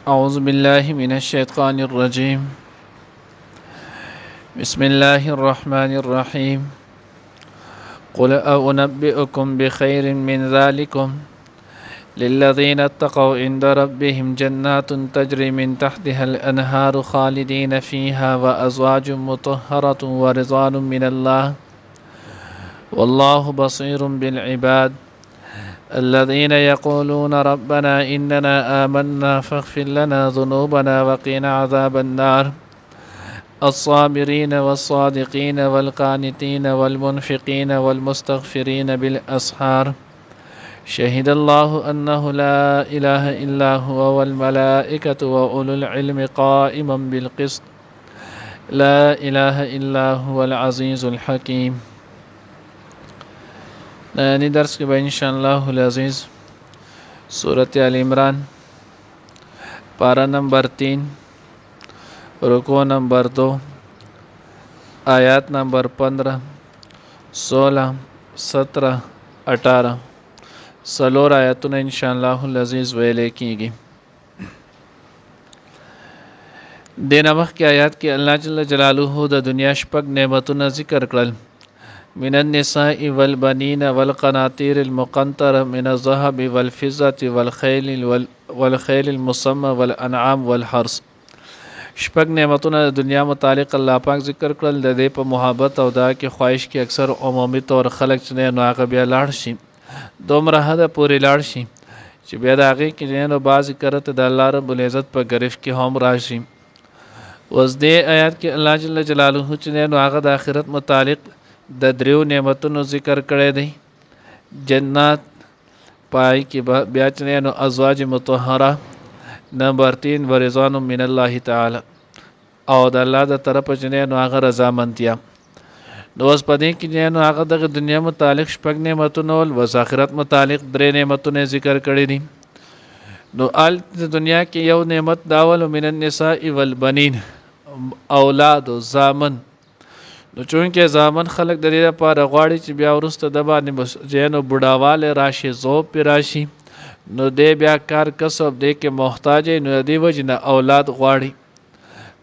أعوذ بالله من الشيطان الرجيم. بسم الله الرحمن الرحيم. قل أنبئكم بخير من ذلكم للذين اتقوا عند ربهم جنات تجري من تحتها الأنهار خالدين فيها وأزواج مطهرة ورضوان من الله والله بصير بالعباد الذين يقولون ربنا إننا آمنا فاغفر لنا ذنوبنا وقنا عذاب النار الصابرين والصادقين والقانتين والمنفقين والمستغفرين بالأسحار شهد الله أنه لا إله إلا هو والملائكة وأولو العلم قائما بالقسط لا إله إلا هو العزيز الحكيم. نانی درس کے بعد انشاءاللہ العزیز سورة آل عمران پارہ نمبر 3 رکوع نمبر 2 آیات نمبر 15 16 17 18 سلور آیاتونه انشاءاللہ العزیز ویلے کیږي. د نمخ کی آیات کې الله جل جلاله د دنیا شپږ نعمتونه ذکر کړل. من النساء والبنين والقناطير المقنطرة من الذهب والفضة والخيل المسمى والأنعام والحرث. شپږ نعمتونه د دنیا متعلق الله پاک ذکر کړل. د دې په محبت او دا کې خواهش کې اکثر عمومي طور خلق چې نو هغه بیا لاړ شي دومره حد پورې لاړ شي چې بیا د هغې کې نو بعضې کرته د الله رب العزت په ګرفت کې هم راشي. اوس دې آیات کې الله جل جلاله چې نو هغه د آخرت متعلق د دریو نعمتونو ذکر کړی دی. جنات پای کې بیا چې نو ازواج مطهره نمبر 3 ورضوان من الله تعالی او د الله د طرفه چې نو هغه رضامندیا. نو اوس په دې کې نو هغه د دنیا متعلق شپږ نعمتونه او آخرت متعلق درې نعمتونه ذکر کړی دي. نو ال د دنیا کې یو نعمت داول من النساء والبنین اولاد او زامن. نو چونکه زامن خلق د دې لپاره غواړي چې بیا ورسته د باندې جنو بډاواله راشي زوب پی راشي نو دې بیا کار کسب دې کې محتاج نو دې وجنه اولاد غواړي.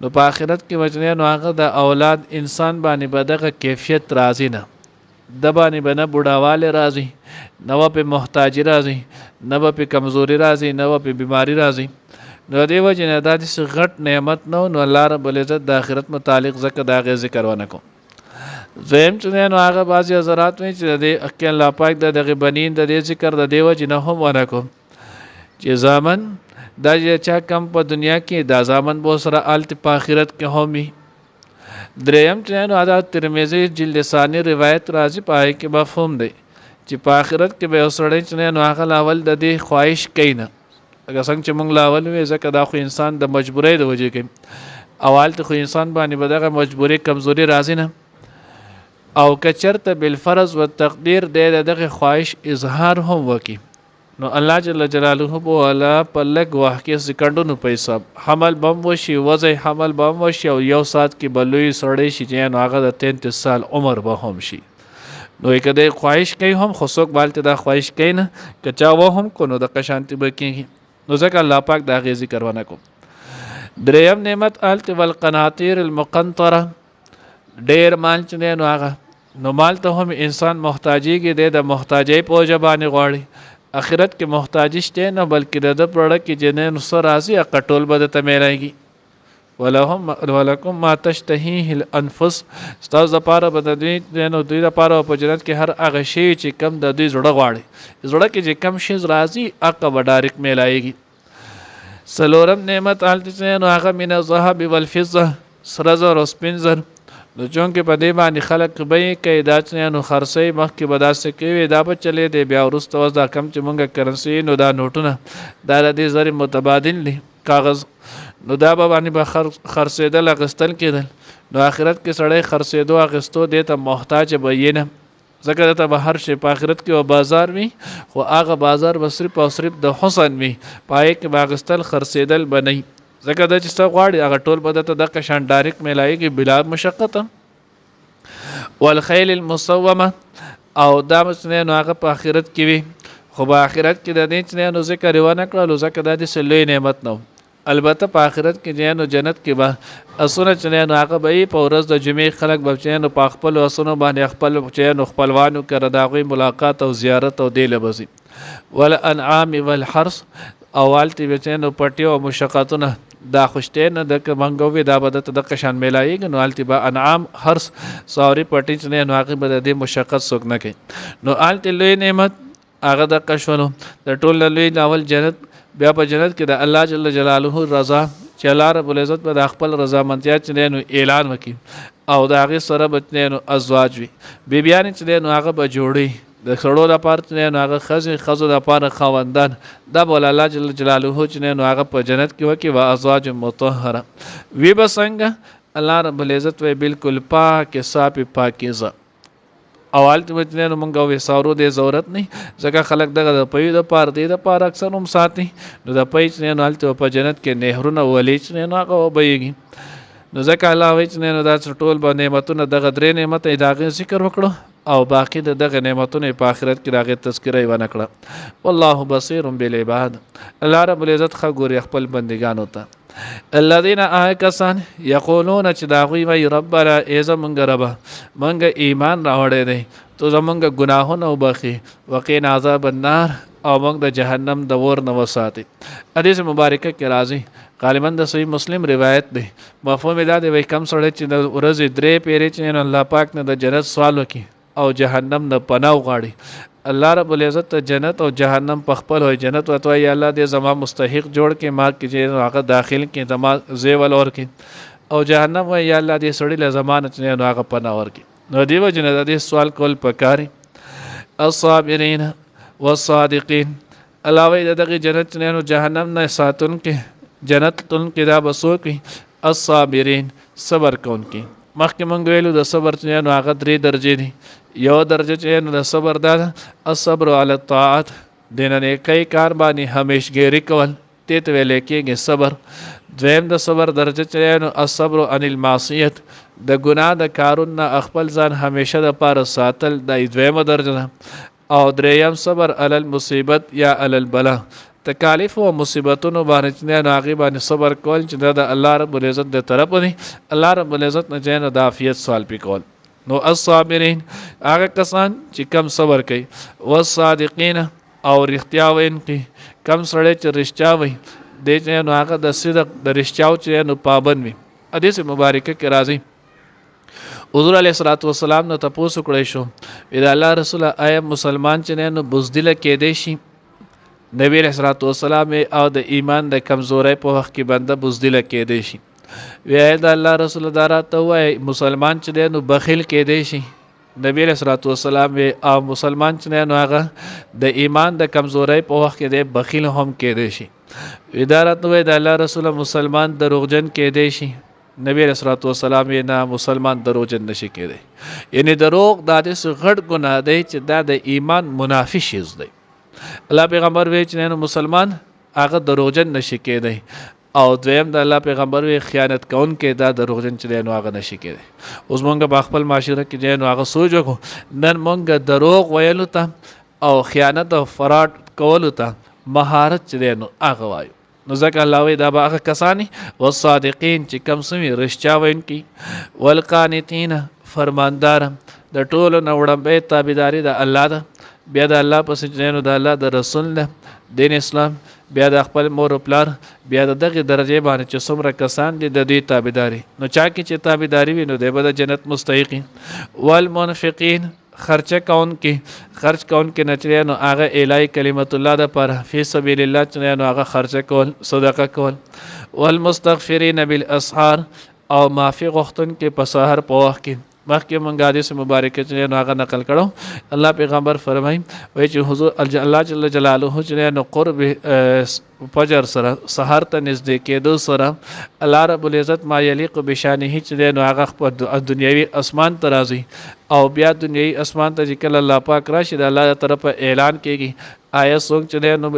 نو په آخرت کې وجنه نو هغه د اولاد انسان باندې بدغه کیفیت راځي نه د باندې بنه بډاواله راځي نو په محتاج راځي نو په کمزوري راځي نو په بیماری راځي. نو دې وجنه د دې غټ نعمت نو الله رب العزت د آخرت متعلق ذکر ذکر ونکو. زم چې نو هغه بعضی حضرات وی چې د اکه الله پاک د دغه بنین د دې ذکر د دیو جن هم ورکو چې زامن د چا کم په دنیا کې د زامن بو سره الت په آخرت کې همي. دریم چې نو دا ترمذی جلد ثانی روایت راځي پای کې مفهوم دی چې په آخرت کې به اوسړی چې نو هغه لاول د دې خواهش کین اگر څنګه چې مونږ لاول وی ځکه دا خو انسان د مجبورۍ د وجې کې اول ته خو انسان باندې بدغه مجبوري کمزوري راځي نه او کچرته بالفرض و تقدیر دغه خواهش اظهار هم وکي نو الله جل جلاله بو الا پلک واقع سکندونو په حساب حمل بم وشي وضع حمل بم وشي او یو سات کې بلوي سړی شي چې نو هغه د 33 سال عمر به هم شي. نو کده خواهش کوي هم خصوص بالته دا خواهش کوي نه کچا و هم کو نو د قشانتی بکیږي. نو ځکه الله پاک دا غي ذکر ونه کو. دریم نعمت الت والقناطير المقنطره ډیر مال چې نو هغه نو مال ته هم انسان محتاجیږي د محتاجۍ په ځبانه غواړي. اخرت کې محتاج شته نه بلکې د پروډکټ کې جنې نو سر راځي اقټول بده ته میراږي ولکم ما تشتهيه الانفس استاذ لپاره بد دوی نو دوی لپاره په جنت کې هر هغه شی چې کم د دوی زړه غواړي زړه کې چې کم شی راځي اقه وډارک میلایږي. سلورم نعمت الته نو هغه من الذهب والفضه سرزر او سپینزر. نو چونکه په دې باندې خلق به کې دا نو خرڅي مخ کې بداسه کوي دا به چلے دی بیا ورسته وځ دا کم چې مونږه کرنسي نو دا نوټونه دا د دې زری متبادل دي کاغذ نو دا به باندې به خرڅېدل اغستل کېدل. نو آخرت کې سړی خرڅېدو اغستو دې ته محتاج به یې نه ځکه ته به هر شي په آخرت کې او بازار وي خو هغه بازار به صرف او صرف د حسن وي پای کې به اغستل خرڅېدل به نه ځکه د چې څه غواړي هغه ټول به ته د قشان ډایرک میلایږي بلا مشقت. والخیل المسومه او دا مسنه نو هغه په آخرت کې وي خو په آخرت کې د دې چې نو ذکر ونه کړل ځکه د دې سلوي نعمت نو البته په آخرت کې چې نو جنت کې به اسونه چې نو هغه به په ورځ د جمعې خلک به چې نو په خپل اسونو باندې خپل چې نو خپلوانو کړه دا غوي ملاقات او زیارت او دی لبسي ول انعام والحرث اولتي به چې نو پټي او مشقتونه دا خوشته نه د منګوي دا بدت د قشان ملایګ نو التی با انعام حرث سوري پټي چې نو هغه به د مشقت سوک نه کوي نو التی لوی نعمت هغه د قشونو د ټول لوی اول جنت بیا په جنت کې د الله جل جلاله رضا چې الله رب العزت په خپل رضا منتیا چې نو اعلان وکي او د هغه سره به نو ازواج وي بیبيان چې نو هغه به جوړي د خړو د پاره چې نو هغه خزو د پاره خواندان دا بول الله جل جلاله چې نو هغه په جنت کې وکي وا ازواج مطهره وی بسنګ الله رب العزت وی بالکل پاک صاف پاکیزه اول ته متنه مونږه وې سارو دې ضرورت نه ځکه خلک دغه د پي د پاره دې د پاره اکثر هم ساتي نو د پي چې نه الته په جنت کې نهرونه ولې چې نه هغه وبېږي نو ځکه الله وې چې نه دا ټول باندې نعمتونه دغه درې نعمت دغه ذکر وکړو او باقی دغه نعمتونه په آخرت کې دغه تذکره ونه کړه والله بصیر بالعباد الله رب العزت خګوري خپل بندگانو ته الذين آکسان یقولون چې دا غوي وي ربنا ایزه مونږ رب مونږ ایمان راوړې دی تو زمونږ ګناهونه وبخي وقینا عذاب النار او مونږ د جهنم د ور نه وساتي حدیث مبارکه کې راځي غالبا د صحیح مسلم روایت دی مفهوم دا دی وای کم سره چې د ورځې درې پیری چې الله پاک نه د جنت سوال وکي او جهنم نه پناه غواړي الله رب العزت جنت او جهنم په خپل وي جنت وته یا الله دې زما مستحق جوړ کې ما کې چې هغه داخل کې زما زیول اور کې او جهنم وي یا الله دې سړی له زمانه چې هغه پناه ور کې نو دیو جنت دې سوال کول پکاري الصابرین والصادقین علاوه دغه جنت نه جهنم نه ساتون کې جنت تون کې دا بسو کې الصابرین صبر کون کې مخکې مونږ ویلو د صبر چې نو هغه درې درجې دي یو درجه چې نو د صبر دا الصبر علی الطاعات دین نه کوي کار باندې همیشګری کول ته ویل کېږي صبر دویم د صبر درجه چې نو الصبر عن المعصیت د ګناه د کارونه خپل ځان همیشه د پاره ساتل د دویمه درجه او دریم صبر علی المصیبت یا علی البلا تکالیف او مصیبتونو باندې نه هغه باندې صبر کول چې د الله رب العزت د طرف دی الله رب العزت نه جن د عافیت سوال پکول نو الصابرین هغه کسان چې کم صبر کوي والصادقین او رښتیا وایي کم سره چې رښتیا وایي د چې نو هغه د صدق د رښتیاو چې نو پابند وي حدیث مبارکه کې راځي حضور علیه الصلاۃ والسلام نو تاسو کړی شو اذا الله رسول آیا مسلمان چې نو بزدل کې دی شي نبی علیہ الصلوۃ والسلام او د ایمان د کمزوري په وخت کې بنده بزدل کېدی شي وی د الله رسول دراته وای مسلمان چې نو بخیل کېدی شي نبی علیہ الصلوۃ والسلام او مسلمان چې نو هغه د ایمان د کمزوري په وخت کې د بخیل هم کېدی شي ادارت وای د الله رسول مسلمان دروغجن کېدی شي نبی علیہ الصلوۃ والسلام نه مسلمان دروغجن نشي کېدی یعنی دروغ د دې غټ ګناه دی چې د ایمان منافی شیز دی الله پیغمبر وی چې نو مسلمان هغه دروغجن نشي کېدی او دویم د الله پیغمبر وی خیانت کون کې دا دروغجن چې نو هغه نشي کېدی اوس مونږ په خپل معاشره کې نو هغه سوچ وکړو نن مونږ دروغ ویلو ته او خیانت او فراډ کولو ته مهارت چې نو هغه وایو نو ځکه الله وی دا هغه کسانی والصادقین چې کم سمي رښتیا وایي والقانتین فرماندار د ټولو نو وړاندې تابعداري د الله ده بیا د الله پس جنو د الله د رسول نه دین اسلام بیا د خپل مور او پلار بیا د دغه درجه باندې چې څومره کسان دي د دې تابعداري نو چا کې چې تابعداري وي نو د جنت مستحقین والمنفقین خرچه کون کې خرچ کون کې نچره نو هغه الای کلمت الله د پر فی سبیل الله چې نو هغه خرچه کول صدقه کول والمستغفرین بالاسحار او معافی غوښتن کې په سحر په وخت کې مخکې مونږ حدیث مبارکه چې هغه نقل کړو الله پیغمبر فرمایي وای چې حضور الله جل جلاله چې نو قرب فجر سره سحر ته نږدې کېدو سره الله رب العزت ما یلیق بشانه چې نو هغه په دنیوي اسمان ته راځي او بیا دنیوي اسمان ته چې کله الله پاک راشي د الله طرفه اعلان کیږي آیا څوک چې دی نو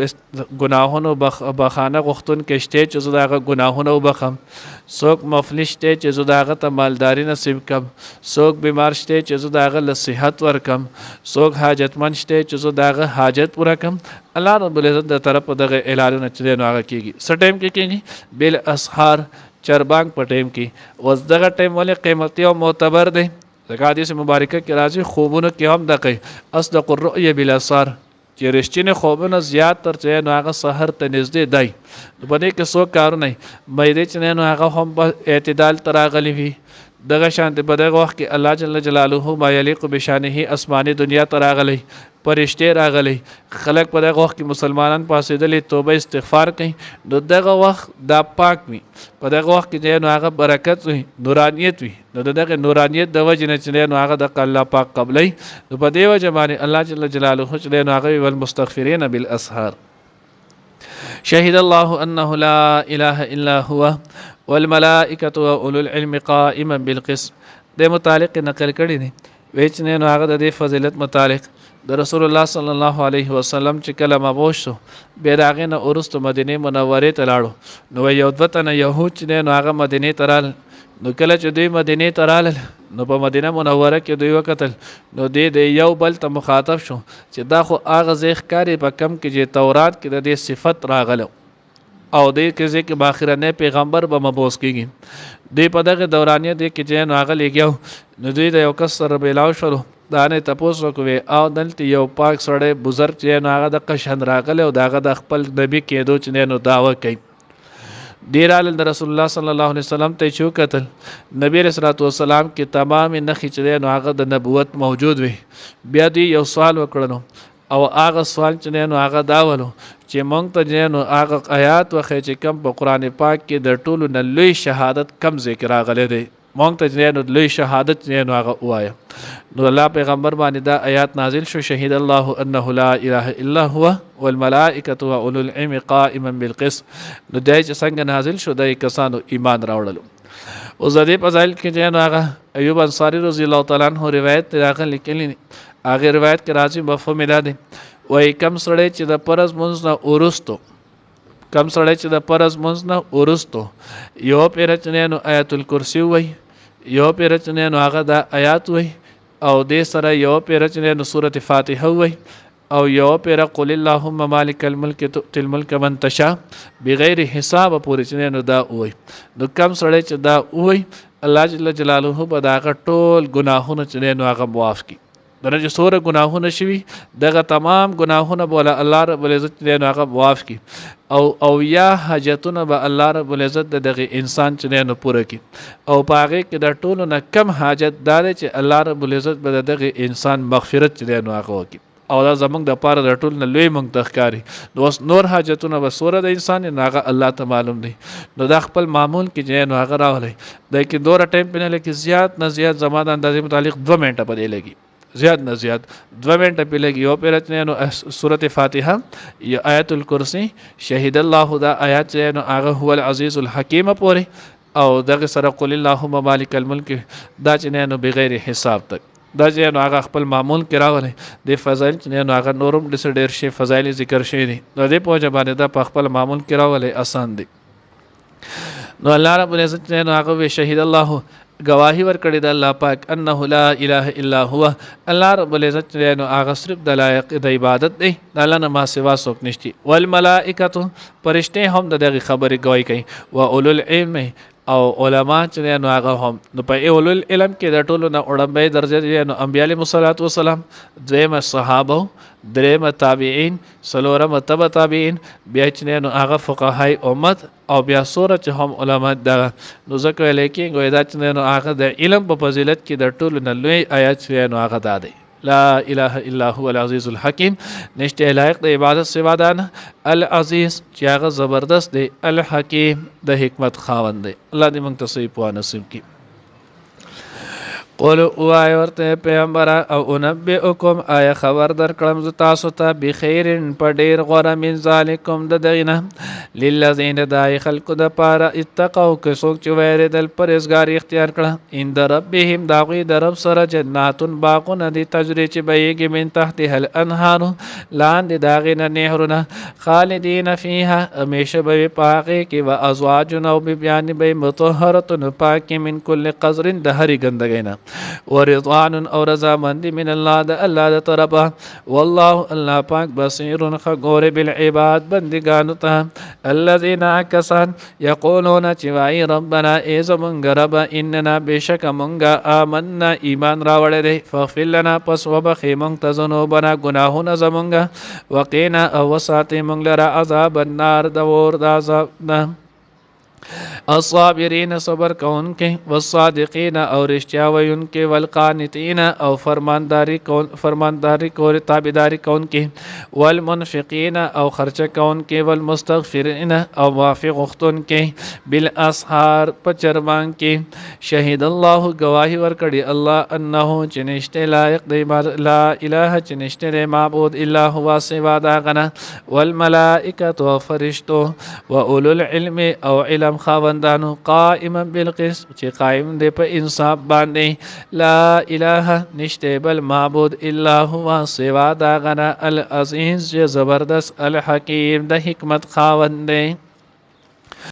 ګناهونو بخانه غوښتونکی شته چې زه د هغه ګناهونه وبخم، څوک مفلس شته چې زه د هغه ته مالداري نصیب کم، څوک بیمار شته چې زه د هغه له صحت ورکم، څوک حاجتمند شته چې زه د هغه حاجت پوره کم. الله رب العزت د طرفه دغه اعلانونه چې دی نو هغه کېږي. څه ټایم کې کېږي؟ بالاسحار، چربانګ په ټایم کې. اوس دغه ټایم ولې قیمتي او معتبر دی؟ ځکه حدیث مبارکه کې راځي خوبونو کې هم دغه اصدق الرؤیا بالاسحار، چې رښتینې خوبونه زیات تر چې نو هغه سحر ته نږدې دی. نو په دې کې څو کارونه مېدې چې نو هغه هم په اعتدال ته راغلي وي. دغه شانتې په دغه وخت کې الله جل جلاله ما یلیق بشانه اسماني دنیا ته راغلی، فرشتې راغلی، خلک په دغه وخت کې مسلمانان پاسېدلي توبه استغفار کوي. نو دغه وخت دا پاک وي، په دغه وخت کې نو هغه برکت وي، نورانیت وي. نو دغه نورانیت د وجې نه چې نو هغه د الله پاک قبلی. نو په دې وجه باندې الله جل جلاله چې نو هغه والمستغفرین بالاسحار. شهد الله انه لا اله الا هو والملائکة واولو العلم قائما بالقسط. د متعلق نقل کړي دي وچ نه نو هغه د فضیلت متعلق د رسول الله صلی الله علیه وسلم چې کله مبعوث شو بیا د هغې نه وروسته مدینې منورې ته لاړو. نو یو دوه تنه یهود چې نو هغه مدینې ته رالل. نو کله چې دوی مدینې ته رالل نو په مدینه منوره کې دوی وکتل، نو د یو بل ته مخاطب شو چې دا خو هغه ځای ښکاري په کم کې چې تورات کې د دې صفت راغله او دې کې ځکه باخرنه پیغمبر به مبعوث کیږي. دې په دغه دورانیه دې کې چې نو هغه لګیاو. نو دوی د یو کس سره بیلاو شولو، دا نه تپوس وکوي او دلته یو پاک سړی بزرګ چې نو هغه د قشن راغله او دغه د خپل نبی کېدو چې نو دعوه کوي. ډیر د رسول الله صلی الله علیه وسلم ته چو قتل نبی رسول الله والسلام کې تمام نخې چې نو هغه د نبوت موجود وي. بیا دی یو سوال وکړنو او هغه سوال چې نو هغه داولو چې مونږ ته نو هغه آیات وخی چې کم په قران پاک کې د ټولو نه لوی شهادت کم ذکر راغلی دی، مونږ ته نو لوی شهادت نو هغه وایا. نو الله پیغمبر باندې دا آیات نازل شو، شهید الله انه لا اله الا هو والملائکة واولو العلم قائما بالقسط. نو دای چې څنګه نازل شو دای کسانو ایمان راوړلو. او زدی په ځایل کې نو هغه ایوب انصاری رضی الله تعالی عنہ روایت راغلی کلی هغه روایت کې راځي مفهوم دا دی وای کم سړی چې د پرز منځ نه اورستو ورستو یو پیرچنه نو آیت الکرسی وای، یو پیرچنه نو هغه د آیات وای، او دې سره یو پیرچنه نو سورۃ فاتحه وای، او یو پیر قل اللهم مالک الملک تؤتي الملك من تشاء بغیر حساب پورې چنه نو دا وای. نو کم سړی چې دا وای الله جل جلاله به داغه ټول ګناهونه چنه نو هغه معاف کړي. دغه چې سوره ګناهونه شوي دغه تمام ګناهونه به الله رب العزت نه هغه معاف کړي او یا حاجتونه به الله رب العزت دغه انسان چې نه پوره کړي. او پاغه کې د ټولو نه کم حاجت دار چې الله رب العزت به دغه انسان مغفرت چې نه هغه وکړي. او دا زمونږ د پاره د ټول نه لوی مونږ تخکاری. نو نور حاجتونه به سوره د انسان نه هغه الله ته معلوم دی. نو دا خپل معمول کې چې نه هغه راولي د کې دوره ټایم په نه لکه زیات نه زیات زما د اندازې متعلق 2 منټه په دی لګي، زیات نه زیات 2 منټه په لګي. یو پیرته نو سورۃ فاتحه یا آیت الکرسی شهید الله دا آیات نو هغه هو العزیز الحکیم پورې، او دغه سره قل اللهم مالک الملک دا چې نو بغیر حساب تک دا چې نو هغه خپل معمول کې راغلی. د فضایل چې نو هغه نورم ډیر شي فضایل ذکر شي دي، نو د په جبانه دا په خپل معمول کې راغلی آسان دي. نو الله رب العزت نو هغه شهید الله گواہی ورکړی د الله پاک انه لا اله الا هو، الله رب العزت نو هغه صرف د لایق د عبادت دی، د الله نه ما سوا څوک نشتی. والملائکه فرشته هم دغه خبره گواہی کوي، و اولو العلم او علما چې نو هغه هم. نو په اولو العلم کې د ټولو نه وړاندې درجه نو انبیاء علیهم الصلوات والسلام، دویم صحابه، دریم تابعین، څلورم تبع تابعین، بیا چې نو هغه فقهای امت، او بیا سوره چې هم علما دغه. نو ځکه لیکي ګویا دا چې نو هغه د علم په فضیلت کې د ټولو نه لوی آیات چې نو هغه دا دی لا اله الا هو العزیز الحکیم، نشته لایق د عبادت سوا دان العزیز چې هغه زبردست دی، الحکیم د حکمت خاوند دی. الله دې موږ ته صحیح په نصیب کړي. قل وای ورته پیغمبره او انبئکم آیا خبر در کړم ز تاسو ته بخیر په ډیر غوره من ذالکم د دغینه للذین دای خلق د پاره اتقوا که څوک چې ویریدل پرهیزګاری اختیار کړه ان د ربهم داغوی د رب سره جنات باغونه دي تجری چې بهیږي من تحتها الانهار لاندې داغې نه نهرونه خالدین فیها همیشه به پاغې کې و ازواج او بیان به مطهره پاکې من کل قذر د هرې ګندګۍ نه ورضوان او رضامندي من الله د الله د طرفه والله الله پاک بصیر خګور بالعباد بندگانو ته الذين کسان یقولون چې وای ربنا ای زمونږ رب اننا بشک مونږه آمنا ایمان راوړی دی فاغفر لنا پس وبخې مونږ ته ذنوبنا ګناهونه زمونږه وقینا او وساتې مونږ لره عذاب النار د اور د عذاب نه الصابرین صبر کون کے والصادقین اور رشتیا ویون کے والقانتین او فرمانداری کو تابعداری کون کے والمنفقین او خرچ کون کے والمستغفرین او معافی غختون کے بالاسحار پچرمان کے شہید اللہ گواہی ورکڑی اللہ انہو چنشتے لائق دی لا الہ چنشتے دی معبود الا ہوا سوا داغنا والملائکت و فرشتو و اولو العلم او علم خاوندانو قائما بالقسط چې قائم دی په انصاف باندې لا اله نشته بل معبود الا هو سوا دا غنا العزیز زبردست الحکیم د حکمت خاوند دی